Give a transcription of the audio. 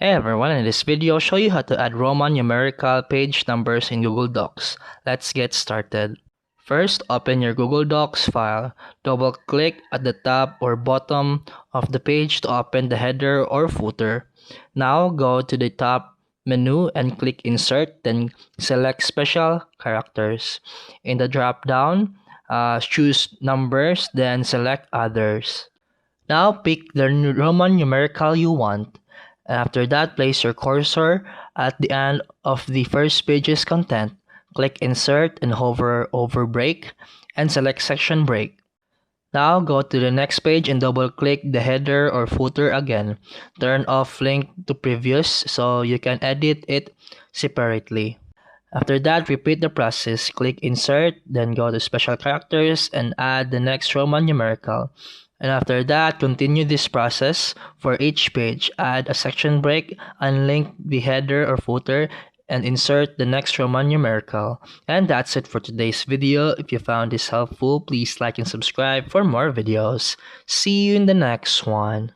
Hey everyone, in this video I'll show you how to add Roman numerical page numbers in Google Docs. Let's get started. First, open your Google Docs file. Double click at the top or bottom of the page to open the header or footer. Now go to the top menu and click Insert, then select Special Characters. In the drop down, choose Numbers, then select Others. Now pick the Roman numerical you want. And after that, place your cursor at the end of the first page's content. Click Insert and hover over Break and select Section Break. Now go to the next page and double click the header or footer again. Turn off Link to Previous so you can edit it separately. After that, repeat the process. Click Insert, then go to Special Characters and add the next Roman numerical. And after that, continue this process for each page. Add a section break, unlink the header or footer, and insert the next Roman numerical. And that's it for today's video. If you found this helpful, please like and subscribe for more videos. See you in the next one.